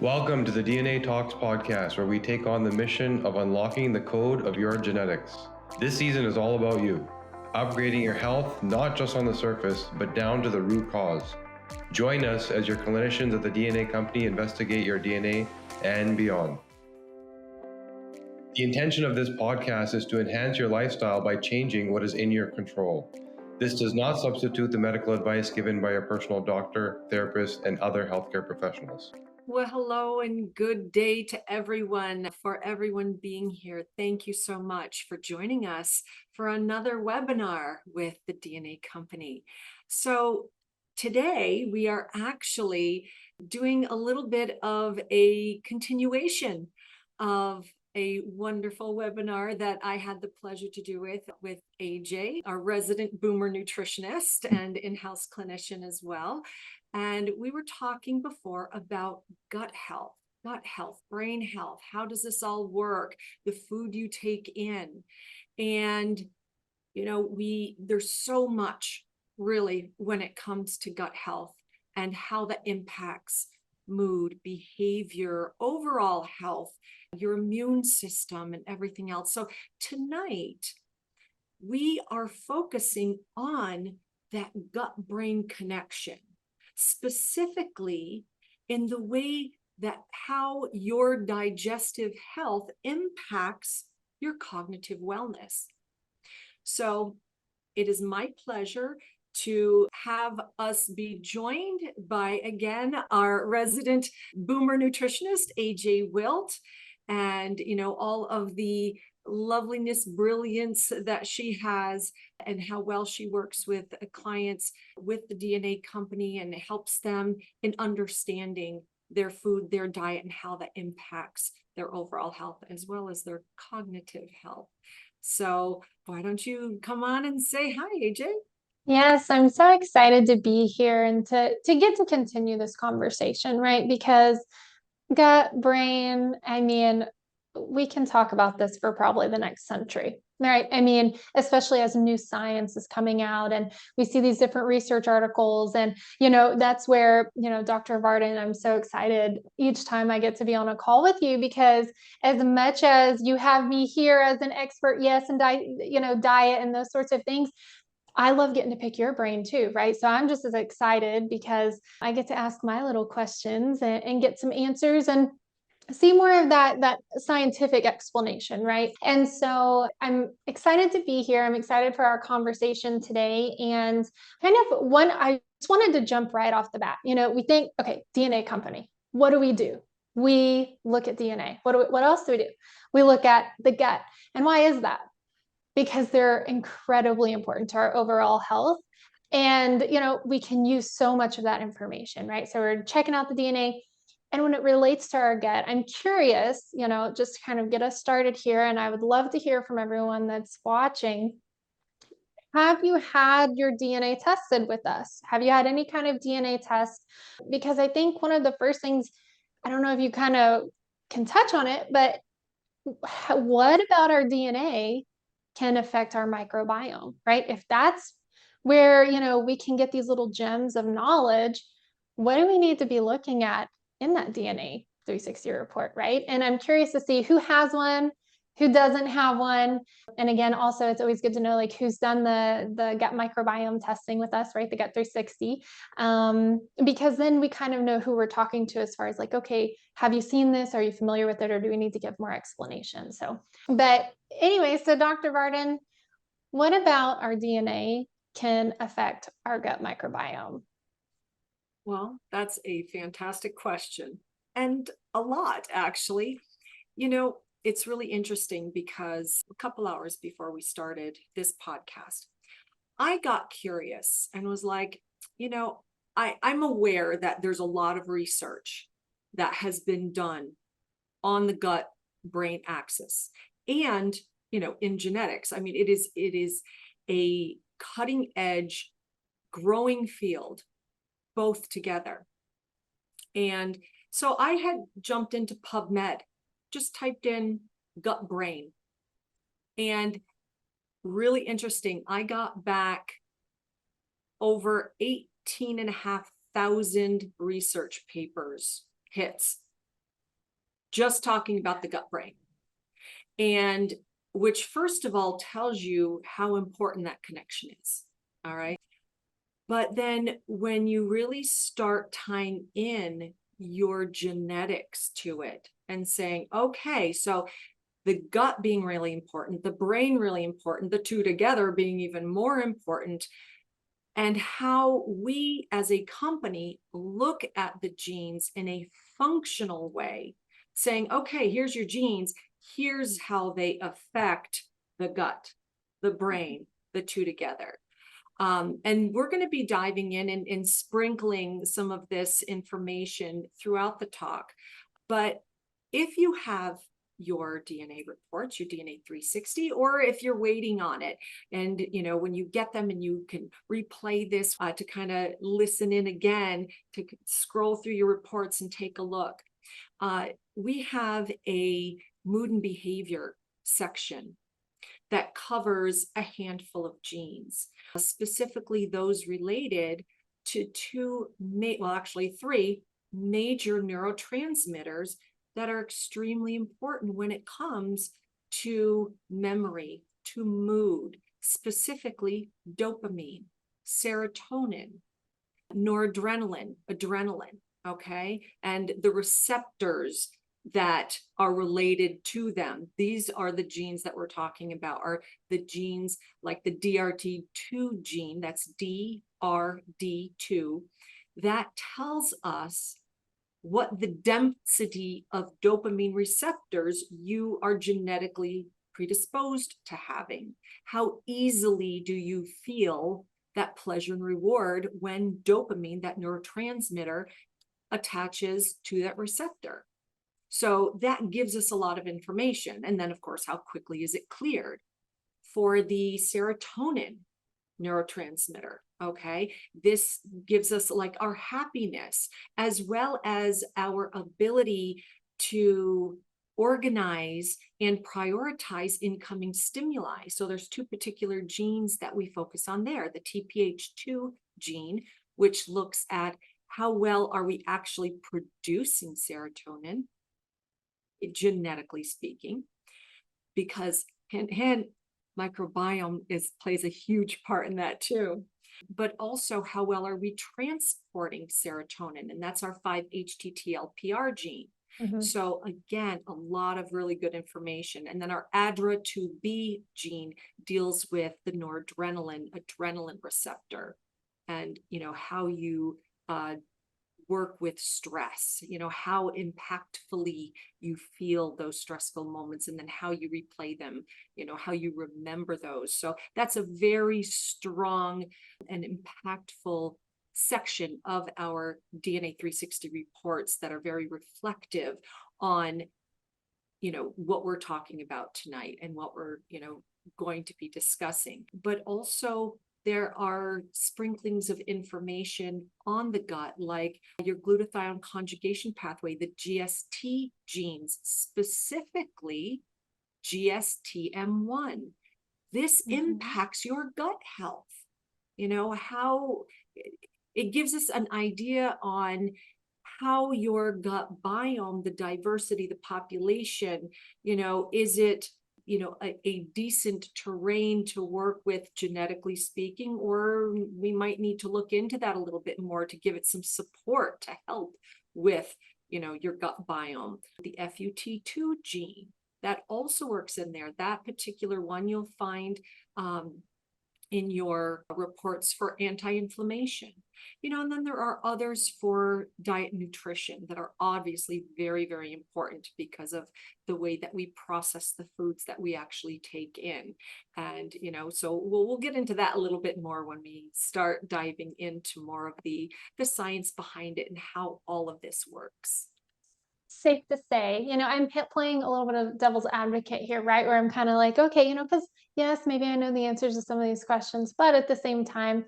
Welcome to the DNA Talks podcast, where we take on the mission of unlocking the code of your genetics. This season is all about you, upgrading your health, not just on the surface, but down to the root cause. Join us as your clinicians at the DNA company investigate your DNA and beyond. The intention of this podcast is to enhance your lifestyle by changing what is in your control. This does not substitute the medical advice given by your personal doctor, therapist, and other healthcare professionals. Well, hello and good day to everyone. For everyone being here, thank you so much for joining us for another webinar with the DNA company. So today we are actually doing a little bit of a continuation of a wonderful webinar that I had the pleasure to do with AJ, our resident boomer nutritionist and in-house clinician as well. And we were talking before about gut health, brain health. How does this all work? The food you take in. And, there's so much really when it comes to gut health and how that impacts mood, behavior, overall health, your immune system, and everything else. So tonight, we are focusing on that gut-brain connection, specifically in the way that how your digestive health impacts your cognitive wellness. So it is my pleasure to have us be joined by, again, our resident boomer nutritionist, AJ Wilt, and, all of the loveliness, brilliance that she has, and how well she works with clients with the DNA company and helps them in understanding their food, their diet, and how that impacts their overall health as well as their cognitive health. So why don't you come on and say hi, AJ? Yes, I'm so excited to be here and to get to continue this conversation, right? Because gut, brain, we can talk about this for probably the next century, right? Especially as new science is coming out and we see these different research articles. And, that's where, Dr. Varden, I'm so excited each time I get to be on a call with you, because as much as you have me here as an expert, yes, and diet and those sorts of things, I love getting to pick your brain too, right? So I'm just as excited because I get to ask my little questions and get some answers and see more of that scientific explanation, right? And so I'm excited to be here. I'm excited for our conversation today. And I just wanted to jump right off the bat. We think, okay, DNA company, what do we do? We look at DNA. What else do we do? We look at the gut. And why is that? Because they're incredibly important to our overall health. And, we can use so much of that information, right? So we're checking out the DNA. And when it relates to our gut, I'm curious, just to kind of get us started here. And I would love to hear from everyone that's watching. Have you had your DNA tested with us? Have you had any kind of DNA test? Because I think one of the first things, I don't know if you kind of can touch on it, but what about our DNA can affect our microbiome, right? If that's where, we can get these little gems of knowledge, what do we need to be looking at in that DNA 360 report, right? And I'm curious to see who has one, who doesn't have one. And again, also, it's always good to know who's done the gut microbiome testing with us, right? The gut 360, because then we kind of know who we're talking to as far as okay, have you seen this? Are you familiar with it? Or do we need to give more explanation? But anyway, so Dr. Varden, what about our DNA can affect our gut microbiome? Well, that's a fantastic question, and a lot, actually. It's really interesting because a couple hours before we started this podcast, I got curious and was like, I'm aware that there's a lot of research that has been done on the gut brain axis and, in genetics. It is a cutting edge growing field, both together. And so I had jumped into PubMed, just typed in gut brain, and really interesting, I got back over 18,500 research papers hits just talking about the gut brain. And which first of all tells you how important that connection is. All right. But then when you really start tying in your genetics to it and saying, okay, so the gut being really important, the brain really important, the two together being even more important, and how we as a company look at the genes in a functional way, saying, okay, here's your genes, here's how they affect the gut, the brain, the two together. And we're going to be diving in and sprinkling some of this information throughout the talk. But if you have your DNA reports, your DNA 360, or if you're waiting on it, and when you get them and you can replay this to kind of listen in again, to scroll through your reports and take a look, we have a mood and behavior section that covers a handful of genes, specifically those related to three major neurotransmitters that are extremely important when it comes to memory, to mood, specifically dopamine, serotonin, noradrenaline, adrenaline, okay? And the receptors that are related to them. These are the genes that we're talking about, are the genes like the DRT2 gene, that's DRD2, that tells us what the density of dopamine receptors you are genetically predisposed to having. How easily do you feel that pleasure and reward when dopamine, that neurotransmitter, attaches to that receptor? So that gives us a lot of information. And then, of course, how quickly is it cleared? For the serotonin neurotransmitter, okay, this gives us like our happiness, as well as our ability to organize and prioritize incoming stimuli. So there's two particular genes that we focus on there, the TPH2 gene, which looks at how well are we actually producing serotonin, genetically speaking, because hand microbiome plays a huge part in that too. But also, how well are we transporting serotonin? And that's our 5-HTTLPR gene. Mhm. So again, a lot of really good information. And then our ADRA2B gene deals with the noradrenaline, adrenaline receptor, and how you work with stress, how impactfully you feel those stressful moments, and then how you replay them, how you remember those. So that's a very strong and impactful section of our DNA 360 reports that are very reflective on, what we're talking about tonight and what we're, going to be discussing. But also, there are sprinklings of information on the gut, like your glutathione conjugation pathway, the GST genes, specifically GSTM1. This impacts your gut health. How it gives us an idea on how your gut biome, the diversity, the population, is it a decent terrain to work with, genetically speaking, or we might need to look into that a little bit more to give it some support to help with, your gut biome. The FUT2 gene, that also works in there. That particular one you'll find in your reports for anti-inflammation. And then there are others for diet and nutrition that are obviously very, very important because of the way that we process the foods that we actually take in. And, so we'll get into that a little bit more when we start diving into more of the science behind it and how all of this works. Safe to say, I'm playing a little bit of devil's advocate here, right? Where I'm kind of like, okay, because yes, maybe I know the answers to some of these questions, but at the same time,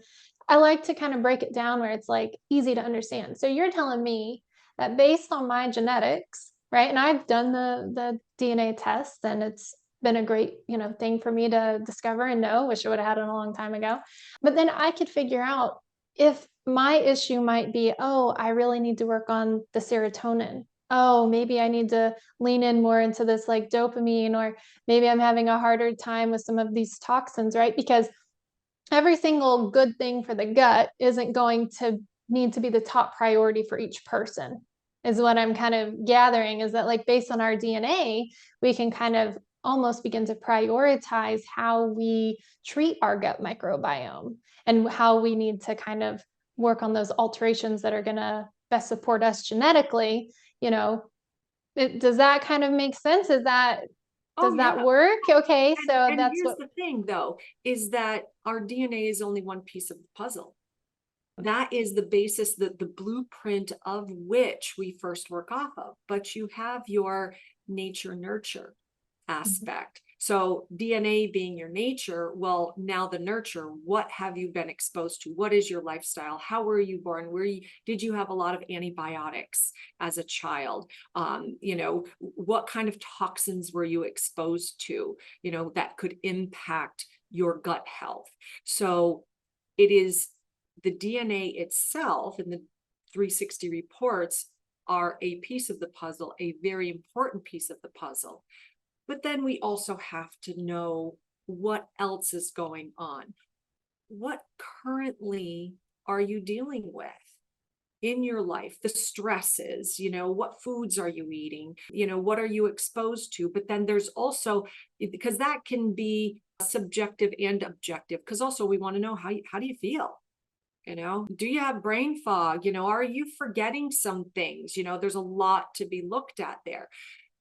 I like to kind of break it down where it's like easy to understand. So you're telling me that based on my genetics, right? And I've done the DNA test, and it's been a great, thing for me to discover and know. Wish I would have had it a long time ago. But then I could figure out if my issue might be, oh, I really need to work on the serotonin, oh, maybe I need to lean in more into this like dopamine, or maybe I'm having a harder time with some of these toxins, right? Because every single good thing for the gut isn't going to need to be the top priority for each person, is what I'm kind of gathering, is that like based on our DNA, we can kind of almost begin to prioritize how we treat our gut microbiome and how we need to kind of work on those alterations that are going to best support us genetically. You know, does that kind of make sense? Oh, Does that yeah. work? Okay, so And that's here's what. the thing, though, is that our DNA is only one piece of the puzzle. That is the basis, the blueprint of which we first work off of. But you have your nature nurture aspect. So DNA being your nature, well, now the nurture, what have you been exposed to? What is your lifestyle? How were you born? Did you have a lot of antibiotics as a child? What kind of toxins were you exposed to, that could impact your gut health? So it is the DNA itself, and the 360 reports are a piece of the puzzle, a very important piece of the puzzle. But then we also have to know what else is going on. What currently are you dealing with in your life? The stresses, what foods are you eating? What are you exposed to? But then there's also, because that can be subjective and objective, because also we want to know how do you feel? Do you have brain fog? Are you forgetting some things? There's a lot to be looked at there.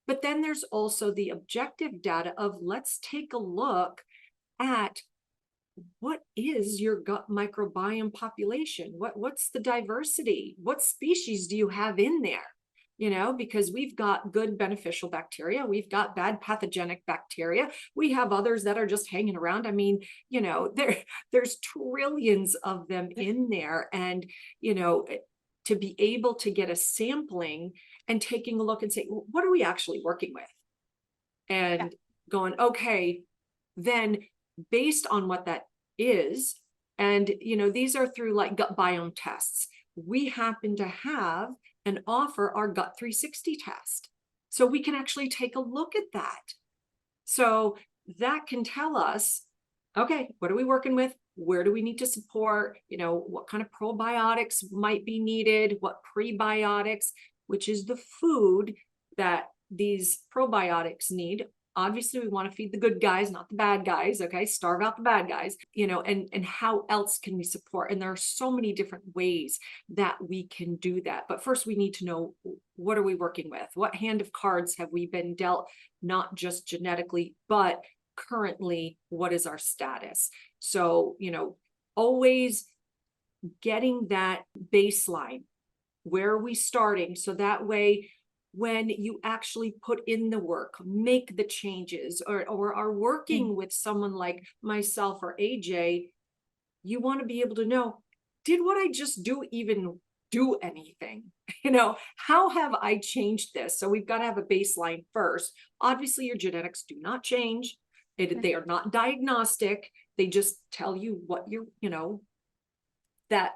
But then there's also the objective data of, let's take a look at what is your gut microbiome population? What's the diversity? What species do you have in there? Because we've got good beneficial bacteria, we've got bad pathogenic bacteria, we have others that are just hanging around. I mean, there's trillions of them in there. And, to be able to get a sampling and taking a look and say, what are we actually working with? And going, okay, then based on what that is, and these are through like gut biome tests. We happen to have and offer our gut 360 test. So we can actually take a look at that. So that can tell us, okay, what are we working with? Where do we need to support? What kind of probiotics might be needed? What prebiotics, which is the food that these probiotics need. Obviously, we want to feed the good guys, not the bad guys. Okay, starve out the bad guys, and how else can we support? And there are so many different ways that we can do that. But first, we need to know, what are we working with? What hand of cards have we been dealt, not just genetically, but currently, what is our status? So, always getting that baseline. Where are we starting? So that way, when you actually put in the work, make the changes, or are working with someone like myself or AJ, you want to be able to know, did what I just do even do anything? How have I changed this? So we've got to have a baseline first. Obviously, your genetics do not change. They are not diagnostic. They just tell you what that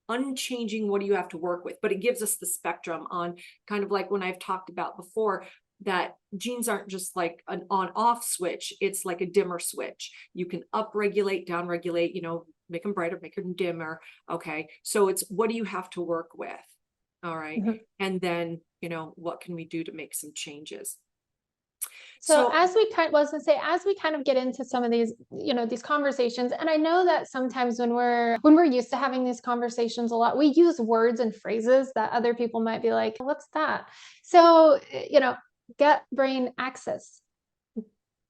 unchanging, what do you have to work with? But it gives us the spectrum on, kind of like when I've talked about before, that genes aren't just like an on-off switch. It's like a dimmer switch. You can upregulate, downregulate, make them brighter, make them dimmer. Okay. So it's, what do you have to work with? All right. And then, what can we do to make some changes? So as we kind of get into some of these, these conversations, and I know that sometimes when we're used to having these conversations a lot, we use words and phrases that other people might be like, what's that? So, gut-brain axis.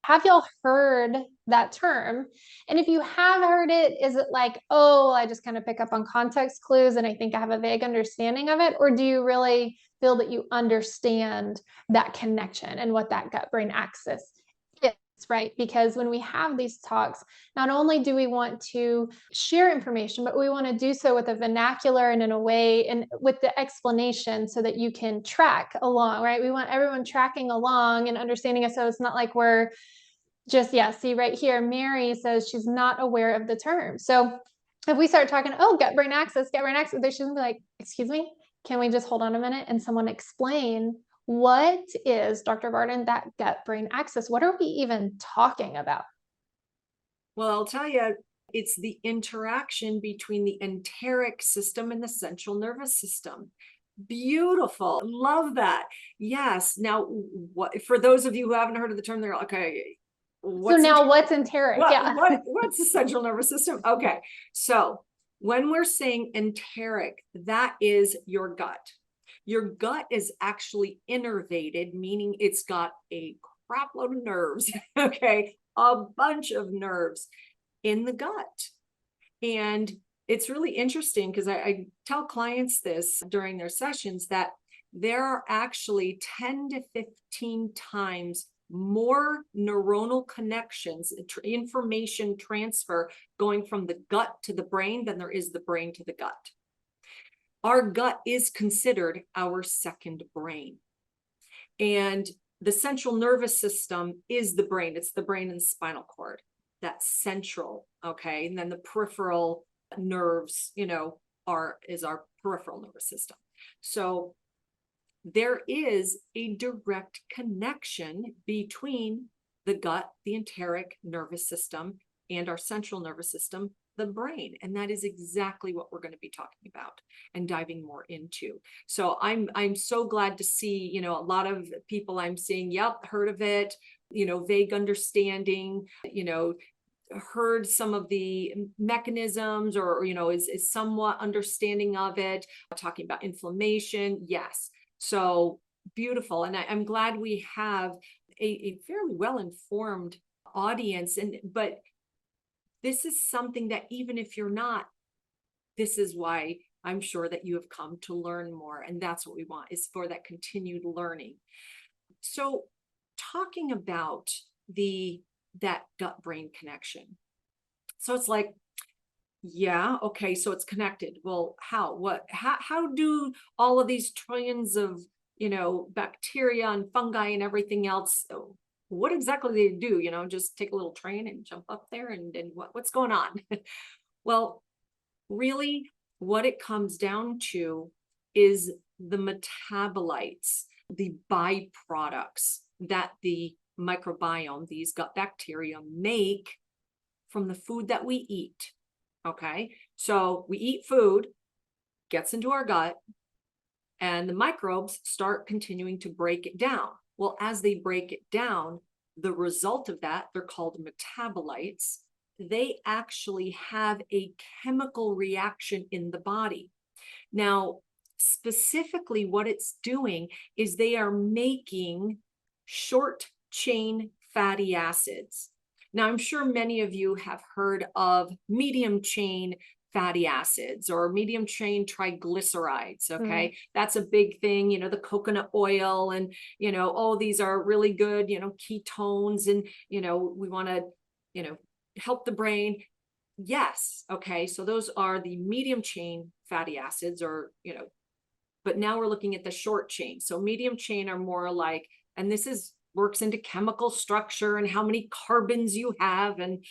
Have y'all heard that term? And if you have heard it, is it like, oh, I just kind of pick up on context clues and I think I have a vague understanding of it? Or do you really feel that you understand that connection and what that gut-brain axis is, right? Because when we have these talks, not only do we want to share information, but we want to do so with a vernacular and in a way and with the explanation so that you can track along, right? We want everyone tracking along and understanding it, so it's not like we're just, see right here, Mary says she's not aware of the term. So if we start talking, oh, gut-brain axis, she's gonna be like, excuse me, can we just hold on a minute and someone explain what is, Dr. Varden, that gut-brain axis? What are we even talking about? Well, I'll tell you, it's the interaction between the enteric system and the central nervous system. Beautiful. Love that. Yes. Now, what, for those of you who haven't heard of the term, they're like, okay, So now what's enteric? Yeah. What's the central nervous system? Okay. So when we're saying enteric, that is your gut. Your gut is actually innervated, meaning it's got a crap load of nerves. Okay. A bunch of nerves in the gut. And it's really interesting because I tell clients this during their sessions that there are actually 10 to 15 times more neuronal connections, information transfer going from the gut to the brain than there is the brain to the gut. Our gut is considered our second brain. And the central nervous system is the brain. It's the brain and spinal cord. That's central, okay? And then the peripheral nerves, is our peripheral nervous system. So there is a direct connection between the gut, the enteric nervous system, and our central nervous system, the brain. And that is exactly what we're going to be talking about and diving more into. So I'm so glad to see, a lot of people I'm seeing, yep, heard of it, vague understanding, heard some of the mechanisms or is somewhat understanding of it, talking about inflammation. Yes. So beautiful. And I'm glad we have a fairly well-informed audience. But this is something that even if you're not, this is why I'm sure that you have come to learn more. And that's what we want, is for that continued learning. So talking about that gut-brain connection. So it's like, yeah, okay, so it's connected. Well, how do all of these trillions of, bacteria and fungi and everything else, what exactly do they do? Just take a little train and jump up there and what's going on? Well, really what it comes down to is the metabolites, the byproducts that the microbiome, these gut bacteria, make from the food that we eat. Okay, so we eat food, gets into our gut, and the microbes start continuing to break it down. Well, as they break it down, the result of that, they're called metabolites. They actually have a chemical reaction in the body. Now, specifically what it's doing is they are making short chain fatty acids. Now, I'm sure many of you have heard of medium chain fatty acids or medium chain triglycerides. Okay. That's a big thing, the coconut oil and, these are really good, ketones and, we want to, help the brain. Yes. Okay. So those are the medium chain fatty acids or, but now we're looking at the short chain. So medium chain are more like, and this works into chemical structure and how many carbons you have and,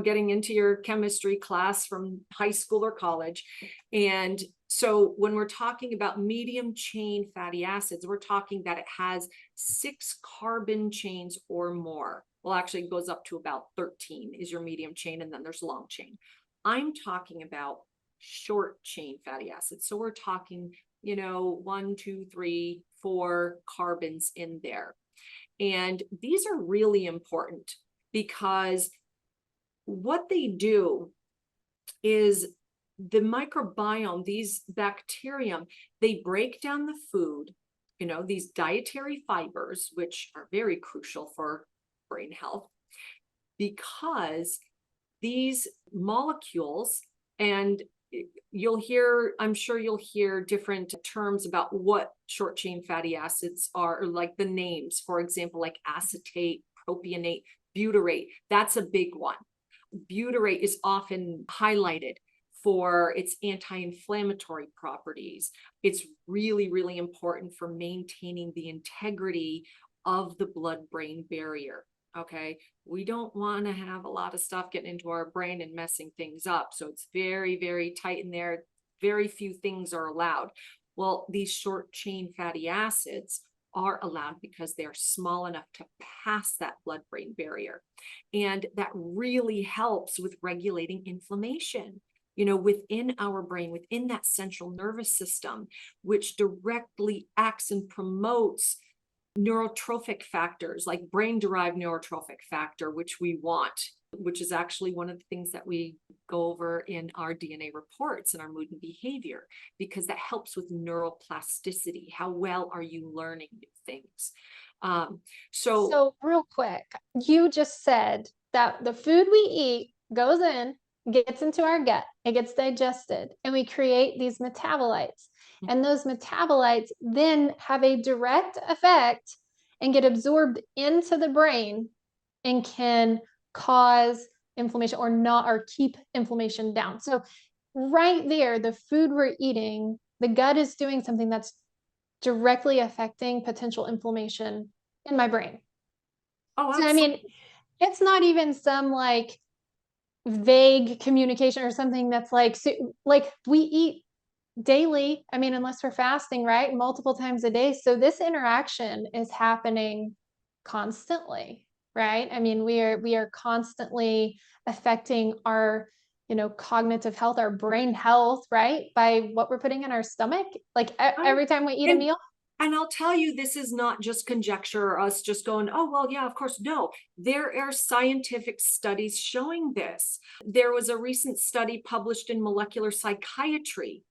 getting into your chemistry class from high school or college. And so when we're talking about medium chain fatty acids, we're talking that it has 6 carbon chains or more. Well, actually it goes up to about 13 is your medium chain. And then there's long chain. I'm talking about short chain fatty acids. So we're talking, 1, 2, 3, 4 carbons in there. And these are really important because what they do is the microbiome, these bacterium, they break down the food, these dietary fibers, which are very crucial for brain health, because these molecules, and I'm sure you'll hear different terms about what short chain fatty acids are, or like the names, for example, like acetate, propionate, butyrate. That's a big one. Butyrate is often highlighted for its anti-inflammatory properties. It's really, really important for maintaining the integrity of the blood-brain barrier. Okay, we don't want to have a lot of stuff getting into our brain and messing things up. So it's very, very tight in there. Very few things are allowed. Well, these short chain fatty acids are allowed because they're small enough to pass that blood-brain barrier. And that really helps with regulating inflammation, within our brain, within that central nervous system, which directly acts and promotes neurotrophic factors like brain-derived neurotrophic factor, which we want, which is actually one of the things that we go over in our DNA reports and our mood and behavior, because that helps with neuroplasticity. How well are you learning new things? So real quick, you just said that the food we eat goes in, gets into our gut, it gets digested, and we create these metabolites. And those metabolites then have a direct effect and get absorbed into the brain and can cause inflammation or not, or keep inflammation down. So right there, the food we're eating, the gut is doing something that's directly affecting potential inflammation in my brain. Oh, So, I mean, it's not even some like vague communication or something that's like, so, like we eat daily. I mean, unless we're fasting, right? Multiple times a day. So this interaction is happening constantly, right? I mean, we are constantly affecting our, cognitive health, our brain health, right? By what we're putting in our stomach, like every time we eat a meal. And I'll tell you, this is not just conjecture or us just going, oh, well, yeah, of course. No, there are scientific studies showing this. There was a recent study published in Molecular Psychiatry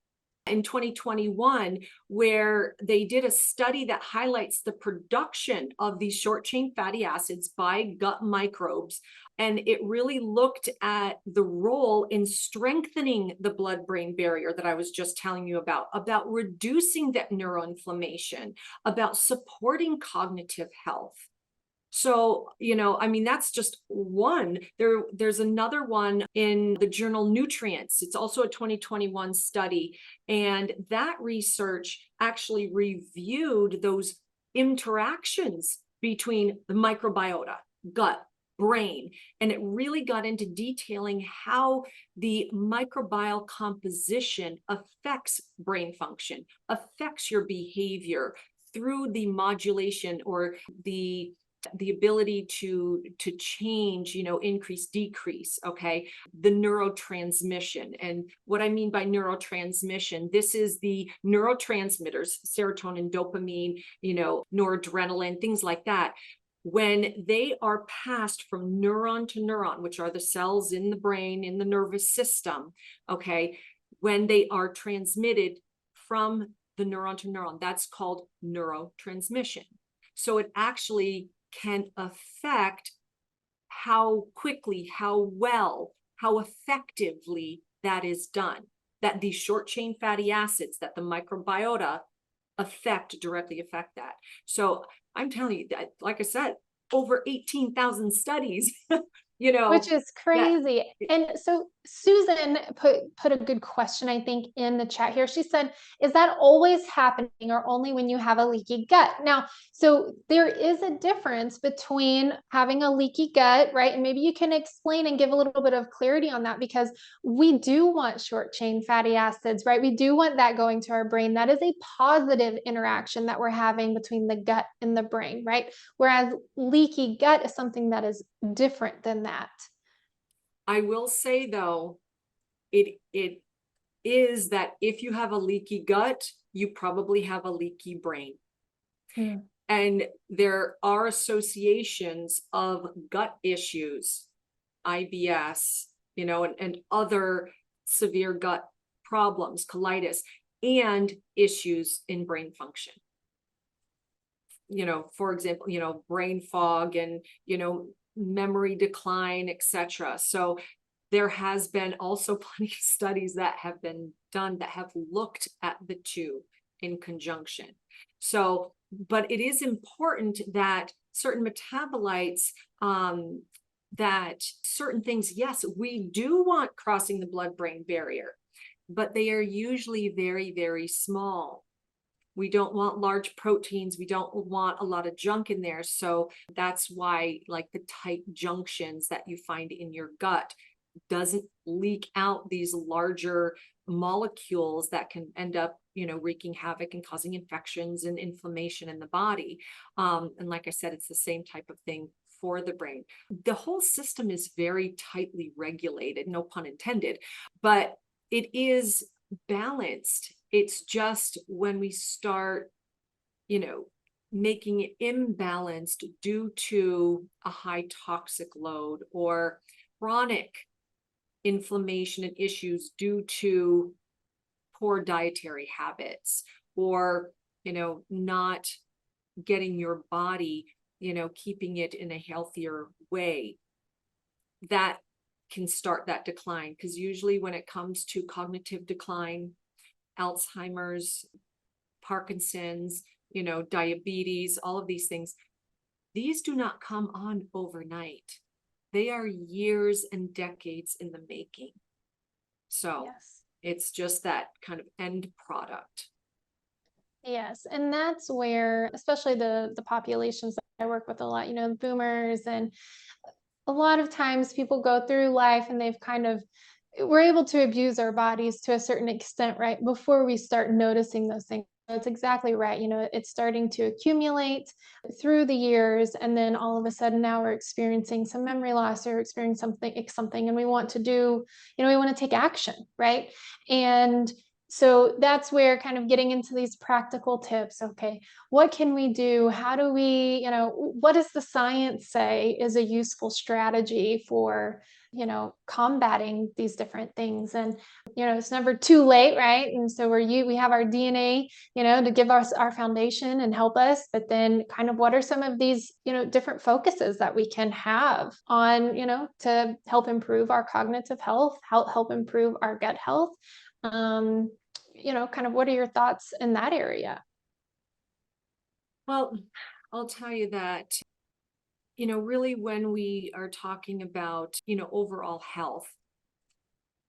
in 2021, where they did a study that highlights the production of these short chain fatty acids by gut microbes. And it really looked at the role in strengthening the blood-brain barrier that I was just telling you about reducing that neuroinflammation, about supporting cognitive health. So, I mean, that's just one. There's another one in the journal Nutrients. It's also a 2021 study. And that research actually reviewed those interactions between the microbiota, gut, brain. And it really got into detailing how the microbial composition affects brain function, affects your behavior through the modulation or the ability to change, increase, decrease, okay, the neurotransmission. And what I mean by neurotransmission, this is the neurotransmitters, serotonin, dopamine, noradrenaline, things like that. When they are passed from neuron to neuron, which are the cells in the brain, in the nervous system, okay, when they are transmitted from the neuron to neuron, that's called neurotransmission. So it actually can affect how quickly, how well, how effectively that is done. That these short chain fatty acids that the microbiota directly affect that. So I'm telling you that, like I said, over 18,000 studies, which is crazy. And so Susan put a good question, I think, in the chat here. She said, is that always happening or only when you have a leaky gut? Now, so there is a difference between having a leaky gut, right? And maybe you can explain and give a little bit of clarity on that, because we do want short chain fatty acids, right? We do want that going to our brain. That is a positive interaction that we're having between the gut and the brain, right? Whereas leaky gut is something that is different than that. I will say, though, it is that if you have a leaky gut, you probably have a leaky brain. And there are associations of gut issues, IBS, and other severe gut problems, colitis, and issues in brain function. For example, brain fog and, memory decline, etc. So there has been also plenty of studies that have been done that have looked at the two in conjunction. So, but it is important that certain metabolites, that certain things, yes, we do want crossing the blood-brain barrier, but they are usually very, very small. We don't want large proteins. We don't want a lot of junk in there. So that's why, like, the tight junctions that you find in your gut doesn't leak out these larger molecules that can end up, wreaking havoc and causing infections and inflammation in the body. And like I said, it's the same type of thing for the brain. The whole system is very tightly regulated, no pun intended, but it is balanced. It's just when we start, making it imbalanced due to a high toxic load or chronic inflammation and issues due to poor dietary habits, or not getting your body, keeping it in a healthier way, that can start that decline. Because usually when it comes to cognitive decline, Alzheimer's, Parkinson's, diabetes, all of these things, these do not come on overnight. They are years and decades in the making. So Yes. it's just that kind of end product. Yes, and that's where, especially the populations that I work with a lot, boomers, and a lot of times people go through life and we're able to abuse our bodies to a certain extent, right? Before we start noticing those things. That's exactly right. It's starting to accumulate through the years, and then all of a sudden now we're experiencing some memory loss or experiencing something, and we want to do, we want to take action, right? And so that's where kind of getting into these practical tips. Okay, what can we do? How do we, what does the science say is a useful strategy for, combating these different things? And, it's never too late, right? And so we have our DNA, to give us our foundation and help us, but then kind of what are some of these, different focuses that we can have on, to help improve our cognitive health, help improve our gut health? Kind of what are your thoughts in that area? Well, I'll tell you that, really when we are talking about, overall health,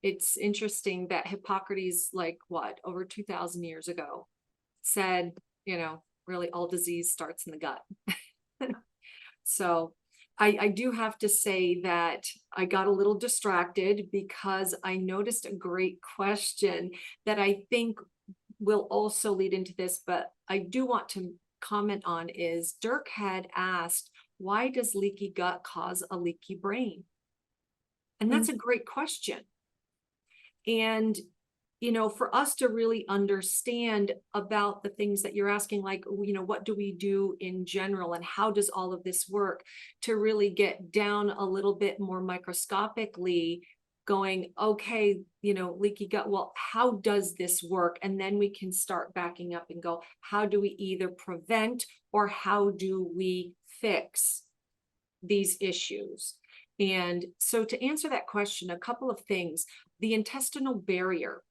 it's interesting that Hippocrates, like over 2000 years ago, said, really all disease starts in the gut. So I do have to say that I got a little distracted because I noticed a great question that I think will also lead into this, but I do want to comment on is Dirk had asked, why does leaky gut cause a leaky brain? And that's a great question. And for us to really understand about the things that you're asking, like, what do we do in general and how does all of this work, to really get down a little bit more microscopically going, okay, leaky gut, well, how does this work? And then we can start backing up and go, how do we either prevent or how do we fix these issues? And so to answer that question, a couple of things. The intestinal barrier,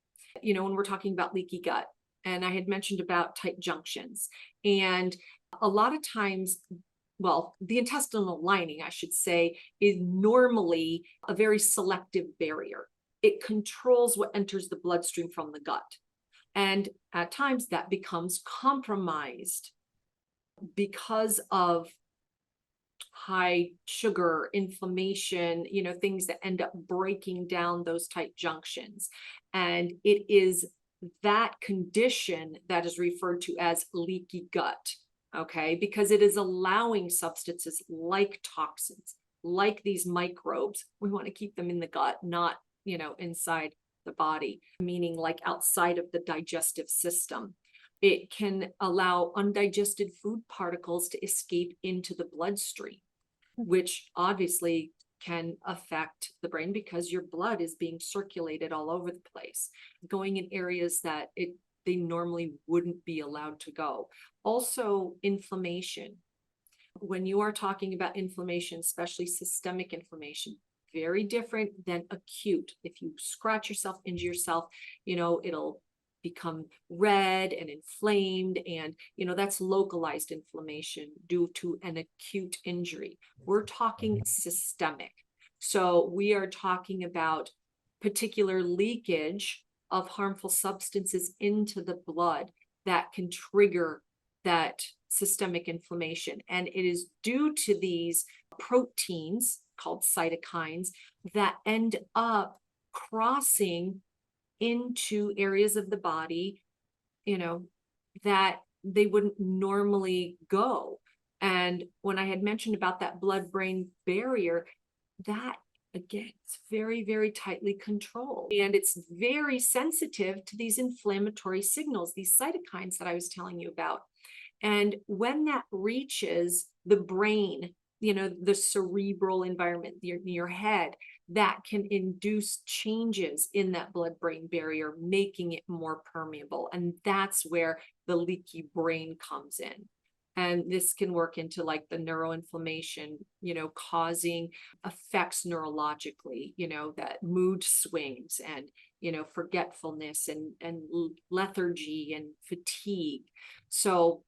when we're talking about leaky gut, and I had mentioned about tight junctions, and a lot of times, well, the intestinal lining, I should say, is normally a very selective barrier. It controls what enters the bloodstream from the gut. And at times that becomes compromised because of high sugar, inflammation, things that end up breaking down those tight junctions. And it is that condition that is referred to as leaky gut, okay? Because it is allowing substances like toxins, like these microbes. We want to keep them in the gut, not, inside the body, meaning like outside of the digestive system. It can allow undigested food particles to escape into the bloodstream, which obviously can affect the brain because your blood is being circulated all over the place, going in areas that they normally wouldn't be allowed to go. Also, inflammation. When you are talking about inflammation, especially systemic inflammation, very different than acute. If you scratch yourself, injure yourself, it'll become red and inflamed, and that's localized inflammation due to an acute injury. We're talking systemic. So we are talking about particular leakage of harmful substances into the blood that can trigger that systemic inflammation. And it is due to these proteins called cytokines that end up crossing into areas of the body, that they wouldn't normally go. And when I had mentioned about that blood-brain barrier, that again, it's very, very tightly controlled. And it's very sensitive to these inflammatory signals, these cytokines that I was telling you about. And when that reaches the brain, the cerebral environment, your head, that can induce changes in that blood-brain barrier, making it more permeable. And that's where the leaky brain comes in. And this can work into like the neuroinflammation, causing effects neurologically, that mood swings and, forgetfulness and lethargy and fatigue. So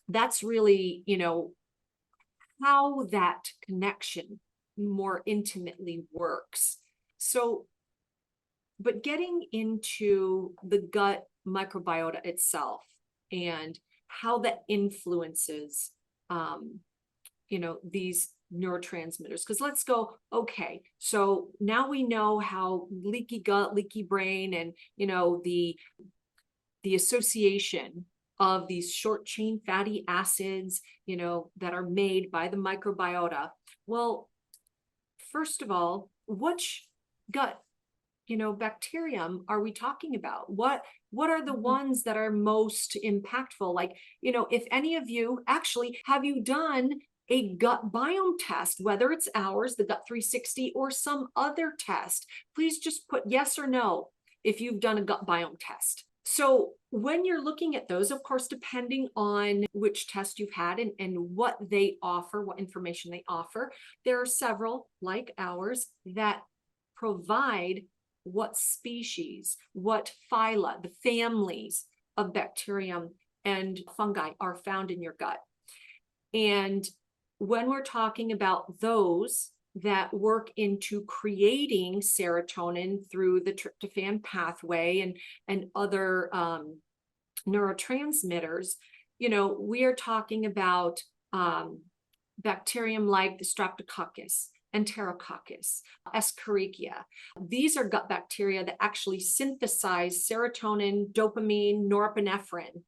that's really, how that connection more intimately works. So, but getting into the gut microbiota itself and how that influences, these neurotransmitters. Because let's go, okay, so now we know how leaky gut, leaky brain, and, the association of these short chain fatty acids, that are made by the microbiota. Well, first of all, which gut, bacterium are we talking about? What are the ones that are most impactful? Like, if any of you actually, have you done a gut biome test, whether it's ours, the Gut 360, or some other test? Please just put yes or no if you've done a gut biome test. So when you're looking at those, of course, depending on which test you've had and what they offer, what information they offer, there are several like ours that provide what species, what phyla, the families of bacterium and fungi are found in your gut. And when we're talking about those that work into creating serotonin through the tryptophan pathway and other neurotransmitters, we are talking about bacterium like the Streptococcus, Enterococcus, Escherichia. These are gut bacteria that actually synthesize serotonin, dopamine, norepinephrine,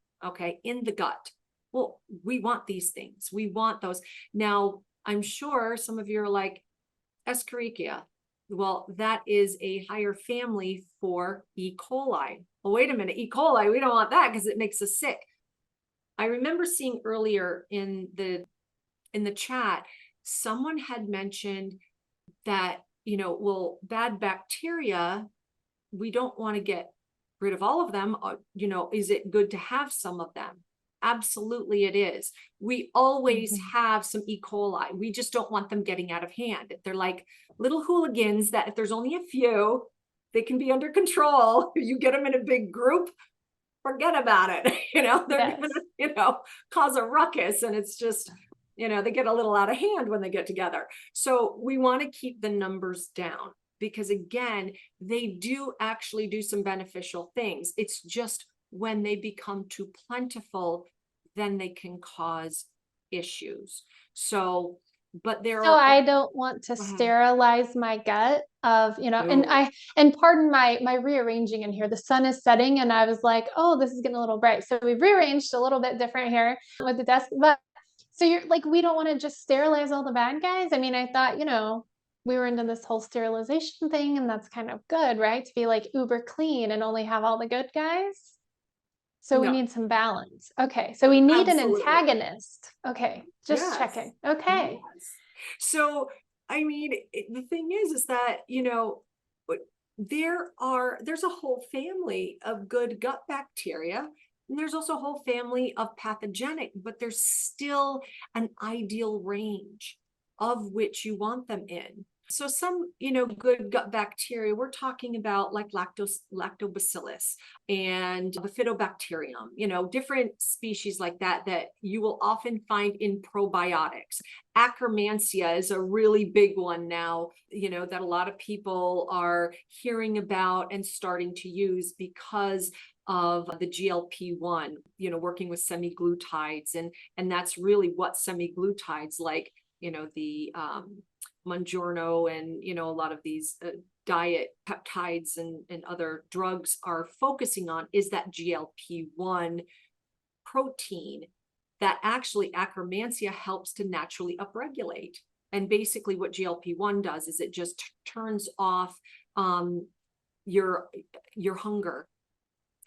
in the gut. Well, we want these things. We want those. Now, I'm sure some of you are like, Escherichia. Well, that is a higher family for E. coli. Well, wait a minute, E. coli, we don't want that because it makes us sick. I remember seeing earlier in the chat, someone had mentioned that, bad bacteria, we don't want to get rid of all of them. Is it good to have some of them? Absolutely it is. We always have some E. coli. We just don't want them getting out of hand. They're like little hooligans that if there's only a few, they can be under control. You get them in a big group, forget about it. They're gonna, cause a ruckus, and it's just, they get a little out of hand when they get together. So we want to keep the numbers down because again, they do actually do some beneficial things. It's just when they become too plentiful, then they can cause issues. So, but there So are. I don't want to sterilize my gut of, and pardon my rearranging in here. The sun is setting and I was like, oh, this is getting a little bright. So we've rearranged a little bit different here with the desk, but so you're like, we don't want to just sterilize all the bad guys. I mean, I thought, we were into this whole sterilization thing and that's kind of good, right? To be like uber clean and only have all the good guys. So we need some balance. Okay. So we need an antagonist. Okay. Just checking. Okay. Yes. So, I mean, the thing is that, there's a whole family of good gut bacteria. And there's also a whole family of pathogenic, but there's still an ideal range of which you want them in. So some, good gut bacteria, we're talking about like lactobacillus and bifidobacterium, different species like that you will often find in probiotics. Akkermansia is a really big one now, that a lot of people are hearing about and starting to use because of the GLP-1, working with semiglutides. And that's really what semiglutides like, the Mongiorno and, a lot of these diet peptides and other drugs are focusing on is that GLP-1 protein that actually Akkermansia helps to naturally upregulate. And basically what GLP-1 does is it just turns off your hunger.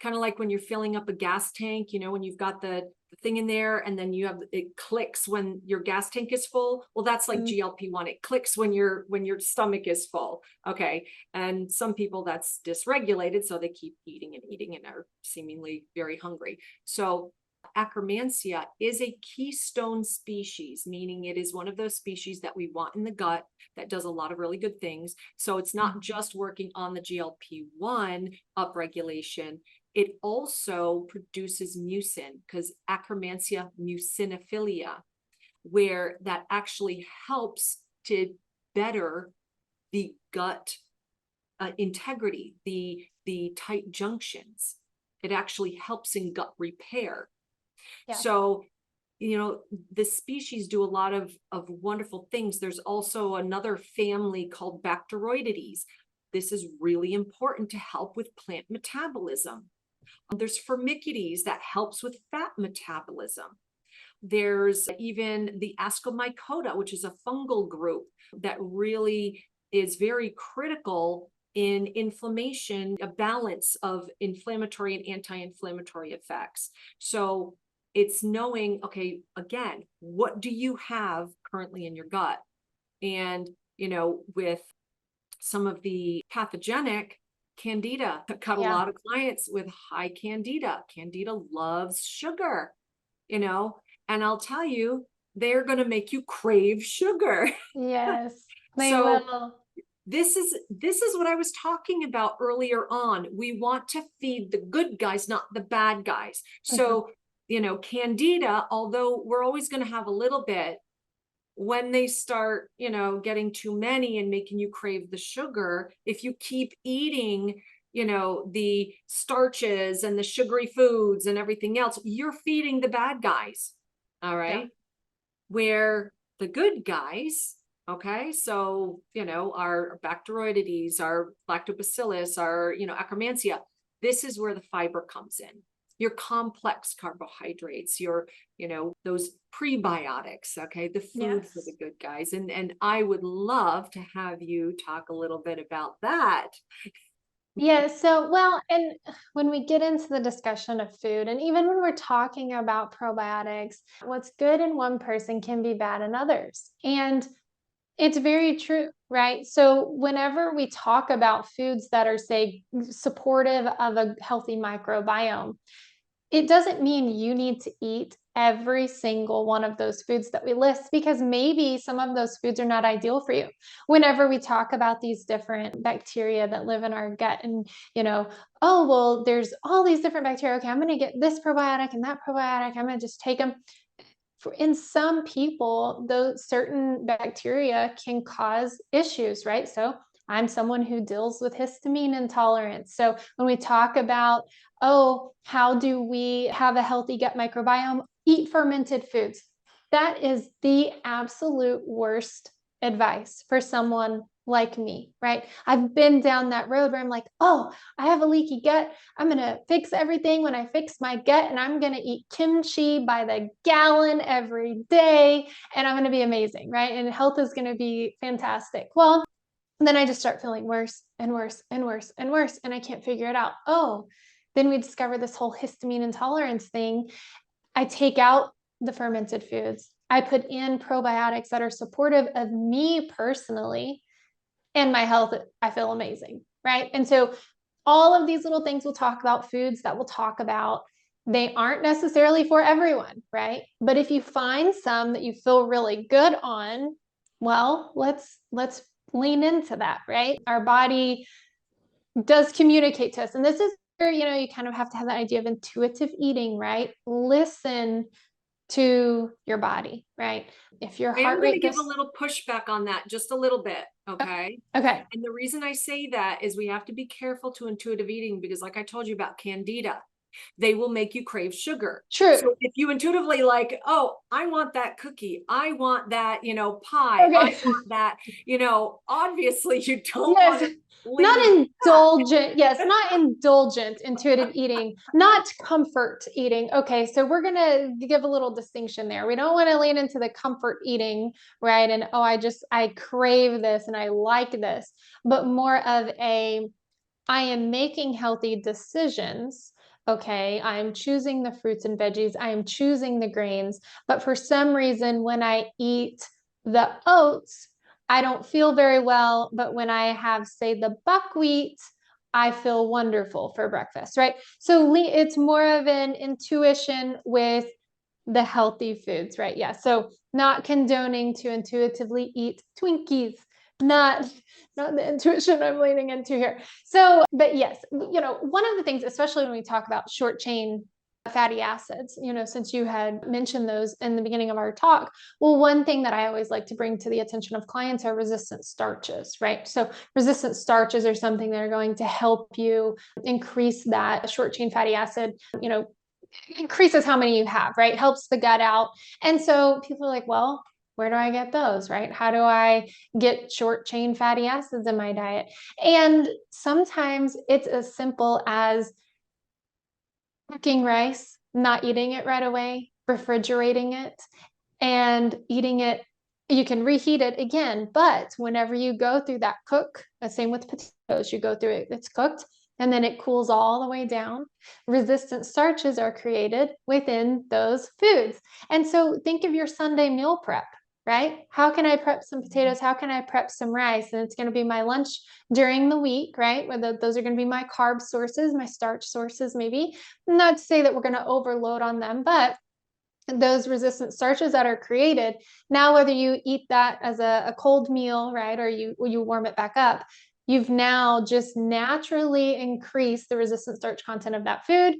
Kind of like when you're filling up a gas tank, you know, when you've got the thing in there and then it clicks when your gas tank is full. Well, that's like GLP-1. It clicks when your stomach is full. Okay. And some people that's dysregulated, so they keep eating and are seemingly very hungry. So Akkermansia is a keystone species, meaning it is one of those species that we want in the gut that does a lot of really good things. So it's not just working on the GLP-1 upregulation, it also produces mucin, because Akkermansia mucinophilia, where that actually helps to better the gut integrity, the tight junctions. It actually helps in gut repair. Yeah. So, you know, the species do a lot of wonderful things. There's also another family called Bacteroidetes. This is really important to help with plant metabolism. There's Firmicutes that helps with fat metabolism. There's even the Ascomycota, which is a fungal group that really is very critical in inflammation, a balance of inflammatory and anti-inflammatory effects. So it's knowing, okay, again, what do you have currently in your gut? And, you know, with some of the pathogenic Candida, I've got a lot of clients with high Candida. Candida loves sugar, you know, and I'll tell you, they're going to make you crave sugar. Yes, they will. This is what I was talking about earlier on. We want to feed the good guys, not the bad guys. So, you know, Candida, although we're always going to have a little bit, when they start, you know, getting too many and making you crave the sugar, if you keep eating, you know, the starches and the sugary foods and everything else, you're feeding the bad guys. All right. Yeah. Where the good guys, okay, so, you know, our Bacteroidetes, our Lactobacillus, our, you know, Akkermansia, this is where the fiber comes in. Your complex carbohydrates, your, you know, those prebiotics, okay, the food for the good guys. And I would love to have you talk a little bit about that. Yeah, so, well, and when we get into the discussion of food, and even when we're talking about probiotics, what's good in one person can be bad in others. And it's very true, right? So whenever we talk about foods that are, say, supportive of a healthy microbiome, it doesn't mean you need to eat every single one of those foods that we list, because maybe some of those foods are not ideal for you. Whenever we talk about these different bacteria that live in our gut, and, you know, oh, well, there's all these different bacteria. Okay, I'm going to get this probiotic and that probiotic. I'm going to just take them. In some people, those certain bacteria can cause issues, right? So I'm someone who deals with histamine intolerance. So when we talk about, oh, how do we have a healthy gut microbiome? Eat fermented foods. That is the absolute worst advice for someone like me, right? I've been down that road where I'm like, oh, I have a leaky gut. I'm going to fix everything when I fix my gut, and I'm going to eat kimchi by the gallon every day, and I'm going to be amazing, right? And health is going to be fantastic. Well, then I just start feeling worse and worse and worse and worse, and I can't figure it out. Oh, then we discover this whole histamine intolerance thing. I take out the fermented foods. I put in probiotics that are supportive of me personally and my health. I feel amazing, right? And so all of these little things we'll talk about, foods that we'll talk about, they aren't necessarily for everyone, right? But if you find some that you feel really good on, well, let's lean into that, right? Our body does communicate to us. And this is where, you know, you kind of have to have the idea of intuitive eating, right? Listen to your body, right? If your heart rate goes... I'm going to give a little pushback on that, just a little bit, okay? Okay. And the reason I say that is we have to be careful to intuitive eating, because like I told you about Candida, they will make you crave sugar. True. So if you intuitively like, oh, I want that cookie, I want that, pie, Okay. I want that, obviously you don't Yes. want to Not lean. indulgent. Yes, not indulgent intuitive eating, not comfort eating. Okay, so we're going to give a little distinction there. We don't want to lean into the comfort eating, right? And oh, I crave this and I like this, but more of a, I am making healthy decisions. Okay, I'm choosing the fruits and veggies, I am choosing the grains, but for some reason, when I eat the oats, I don't feel very well, but when I have, say, the buckwheat, I feel wonderful for breakfast, right? So it's more of an intuition with the healthy foods, right? Yeah. So not condoning to intuitively eat Twinkies, not the intuition I'm leaning into here. So, but yes, one of the things, especially when we talk about short chain fatty acids, since you had mentioned those in the beginning of our talk, well, one thing that I always like to bring to the attention of clients are resistant starches, right? So resistant starches are something that are going to help you increase that short chain fatty acid, increases how many you have, right? Helps the gut out. And so people are like, well, where do I get those, right? How do I get short chain fatty acids in my diet? And sometimes it's as simple as cooking rice, not eating it right away, refrigerating it, and eating it. You can reheat it again, but whenever you go through that cook, the same with potatoes, you go through it, it's cooked, and then it cools all the way down. Resistant starches are created within those foods. And so think of your Sunday meal prep, right? How can I prep some potatoes? How can I prep some rice? And it's going to be my lunch during the week, right? Whether those are going to be my carb sources, my starch sources, maybe. Not to say that we're going to overload on them, but those resistant starches that are created now, whether you eat that as a cold meal, right, or you warm it back up, you've now just naturally increased the resistant starch content of that food.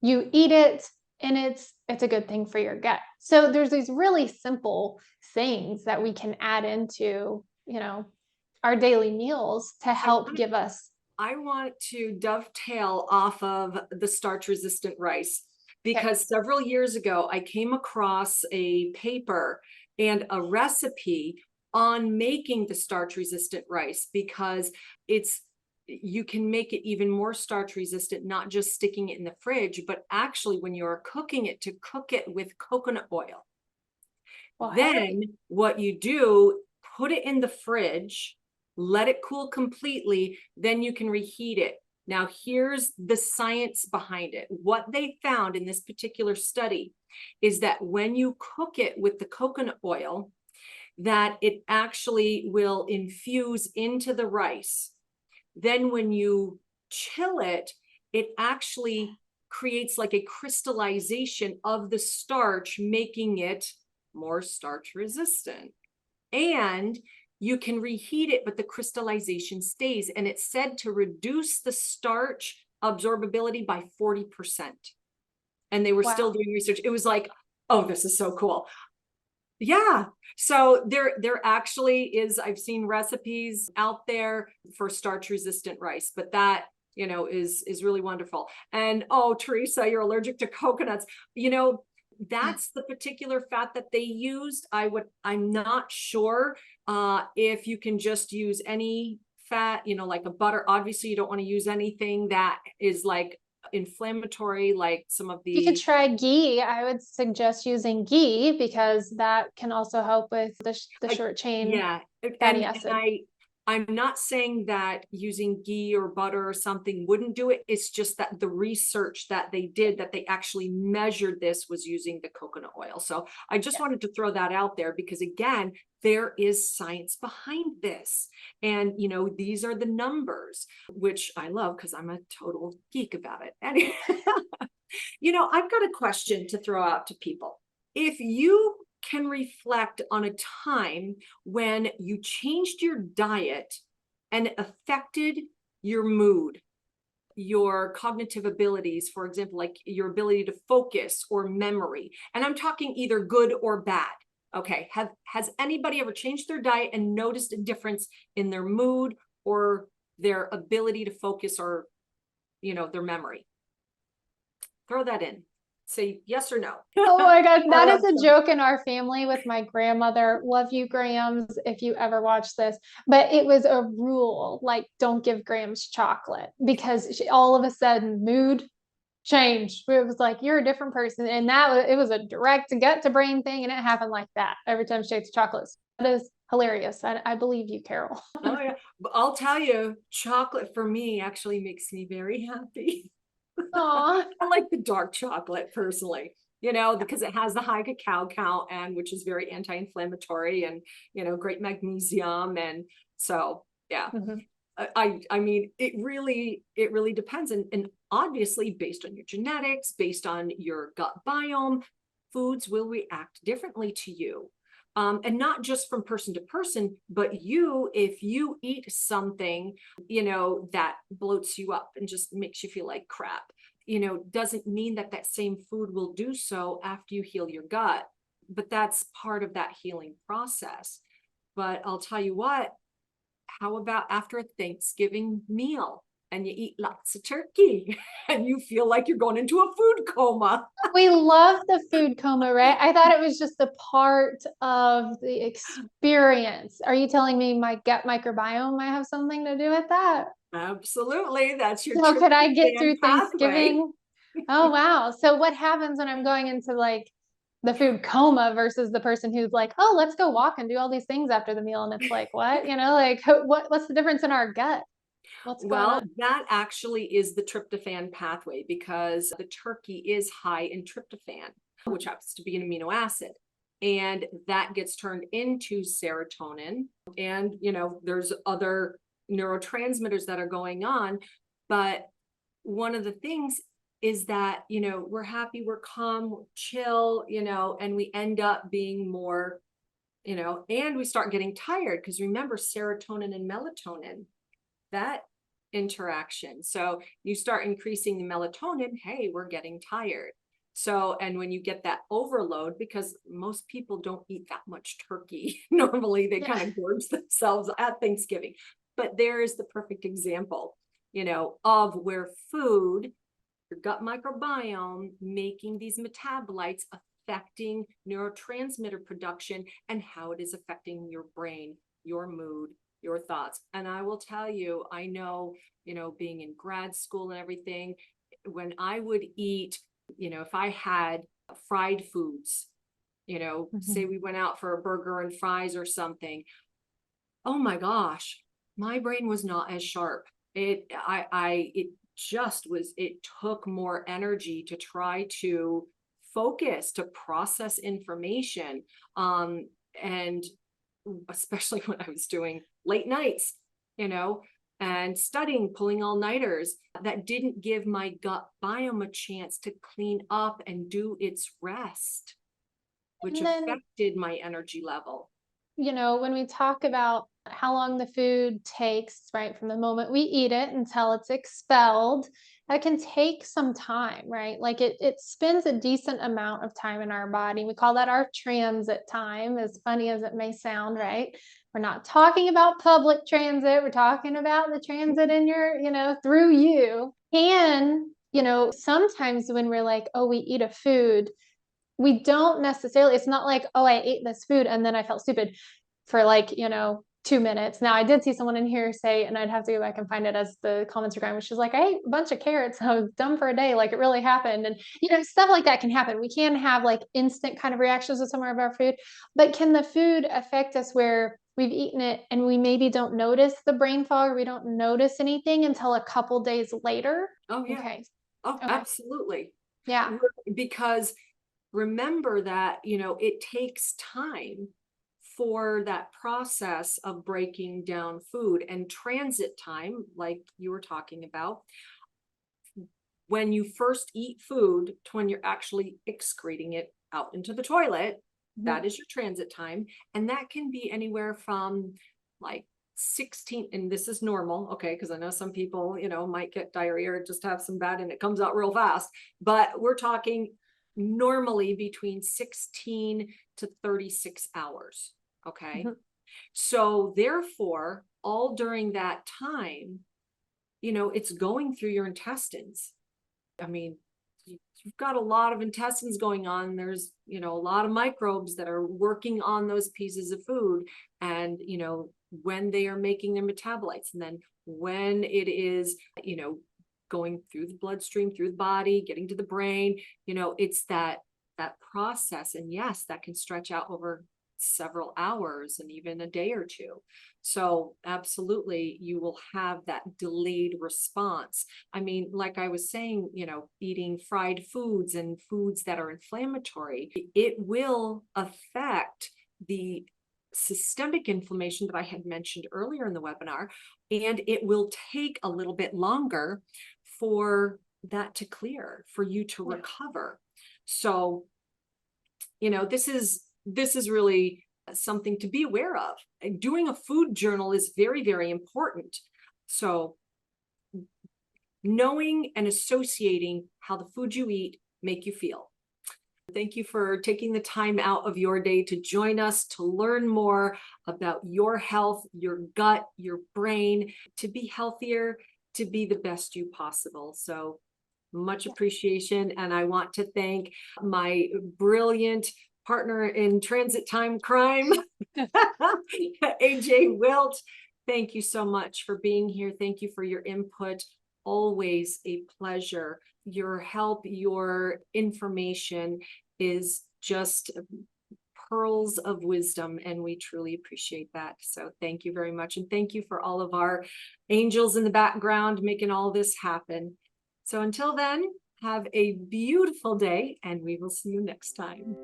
You eat it, and it's a good thing for your gut. So there's these really simple things that we can add into our daily meals to help give us. I want to dovetail off of the starch resistant rice, because several years ago, I came across a paper and a recipe on making the starch resistant rice, because you can make it even more starch resistant, not just sticking it in the fridge, but actually when you're cooking it, to cook it with coconut oil. Well, then what you do, put it in the fridge, let it cool completely, then you can reheat it. Now, here's the science behind it. What they found in this particular study is that when you cook it with the coconut oil, that it actually will infuse into the rice. Then when you chill it, it actually creates like a crystallization of the starch, making it more starch resistant. And you can reheat it, but the crystallization stays. And it's said to reduce the starch absorbability by 40%. And they were still doing research. It was like, oh, this is so cool. Yeah. So there actually is, I've seen recipes out there for starch resistant rice, but that, is really wonderful. And oh, Teresa, you're allergic to coconuts. That's the particular fat that they used. I'm not sure if you can just use any fat, like a butter. Obviously, you don't want to use anything that is like inflammatory, like some of the. You could try ghee. I would suggest using ghee, because that can also help with the short chain fatty acid. I'm not saying that using ghee or butter or something wouldn't do it. It's just that the research that they did, that they actually measured this, was using the coconut oil. So I just wanted to throw that out there, because again, there is science behind this. And, these are the numbers, which I love because I'm a total geek about it. Anyway, I've got a question to throw out to people. If you can reflect on a time when you changed your diet and it affected your mood, your cognitive abilities, for example, like your ability to focus or memory, and I'm talking either good or bad. Okay. Has anybody ever changed their diet and noticed a difference in their mood or their ability to focus, or, their memory? Throw that in. Say yes or no. Oh my God, I that love is a some- joke in our family with my grandmother. Love you, Grams, if you ever watch this. But it was a rule, like, don't give Grams chocolate because all of a sudden mood changed. It was like, you're a different person. And it was a direct gut to brain thing. And it happened like that every time she ate chocolates. That is hilarious. I believe you, Carol. Oh yeah. But I'll tell you, chocolate for me actually makes me very happy. Aw. I like the dark chocolate personally, because it has the high cacao count and which is very anti-inflammatory and, great magnesium. And so, yeah, Mhm. I mean, it really depends. And obviously based on your genetics, based on your gut biome, foods will react differently to you. And not just from person to person, but if you eat something, that bloats you up and just makes you feel like crap, doesn't mean that same food will do so after you heal your gut. But that's part of that healing process. But I'll tell you what, how about after a Thanksgiving meal and you eat lots of turkey and you feel like you're going into a food coma? We love the food coma, right? I thought it was just a part of the experience. Are you telling me my gut microbiome might have something to do with that? Absolutely. That's your So could I get tryptophan through pathway. Thanksgiving? Oh, wow. So what happens when I'm going into like the food coma versus the person who's like, oh, let's go walk and do all these things after the meal? And it's like, what, like what's the difference in our gut? What's going Well, on? that actually is the tryptophan pathway because the turkey is high in tryptophan, which happens to be an amino acid. And that gets turned into serotonin. And, there's other neurotransmitters that are going on. But one of the things is that, we're happy, we're calm, we're chill, and we end up being more, and we start getting tired because remember serotonin and melatonin, that interaction. So you start increasing the melatonin, hey, we're getting tired. So, and when you get that overload, because most people don't eat that much turkey, normally they kind of gorge themselves at Thanksgiving. But there is the perfect example, of where food, your gut microbiome, making these metabolites affecting neurotransmitter production and how it is affecting your brain, your mood, your thoughts. And I will tell you, I know, being in grad school and everything, when I would eat, if I had fried foods, say we went out for a burger and fries or something, oh my gosh, my brain was not as sharp. It took more energy to try to focus, to process information. And especially when I was doing late nights, and studying, pulling all-nighters, that didn't give my gut biome a chance to clean up and do its rest, which affected my energy level. When we talk about how long the food takes, right, from the moment we eat it until it's expelled, that can take some time, right? Like it spends a decent amount of time in our body. We call that our transit time, as funny as it may sound, right? We're not talking about public transit. We're talking about the transit in your, through you. And, sometimes when we're like, oh, we eat a food, we don't necessarily, it's not like, oh, I ate this food and then I felt stupid for 2 minutes. Now I did see someone in here say, and I'd have to go back and find it as the comments are going, which is like, I ate a bunch of carrots. I was dumb for a day. Like it really happened. And, stuff like that can happen. We can have like instant kind of reactions to some of our food, but can the food affect us where we've eaten it and we maybe don't notice the brain fog or we don't notice anything until a couple days later? Oh yeah. Okay. Oh, Okay. absolutely. Yeah. Because remember that, it takes time for that process of breaking down food and transit time, like you were talking about. When you first eat food to when you're actually excreting it out into the toilet, that is your transit time. And that can be anywhere from like 16, and this is normal, okay, because I know some people, might get diarrhea or just have some bad and it comes out real fast. But we're talking normally between 16 to 36 hours. Okay. So therefore, all during that time, it's going through your intestines. I mean, You've got a lot of intestines going on. There's, a lot of microbes that are working on those pieces of food. And, when they are making their metabolites, and then when it is, going through the bloodstream, through the body, getting to the brain, it's that process. And yes, that can stretch out over several hours and even a day or two. So absolutely, you will have that delayed response. I mean, like I was saying, eating fried foods and foods that are inflammatory, it will affect the systemic inflammation that I had mentioned earlier in the webinar, and it will take a little bit longer for that to clear, for you to recover. So, this is really something to be aware of. Doing a food journal is very, very important. So knowing and associating how the food you eat make you feel. Thank you for taking the time out of your day to join us, to learn more about your health, your gut, your brain, to be healthier, to be the best you possible. So much appreciation. And I want to thank my brilliant partner in transit time crime, AJ Wilt. Thank you so much for being here. Thank you for your input. Always a pleasure. Your help, your information is just pearls of wisdom, and we truly appreciate that. So thank you very much. And thank you for all of our angels in the background making all this happen. So until then, have a beautiful day, and we will see you next time.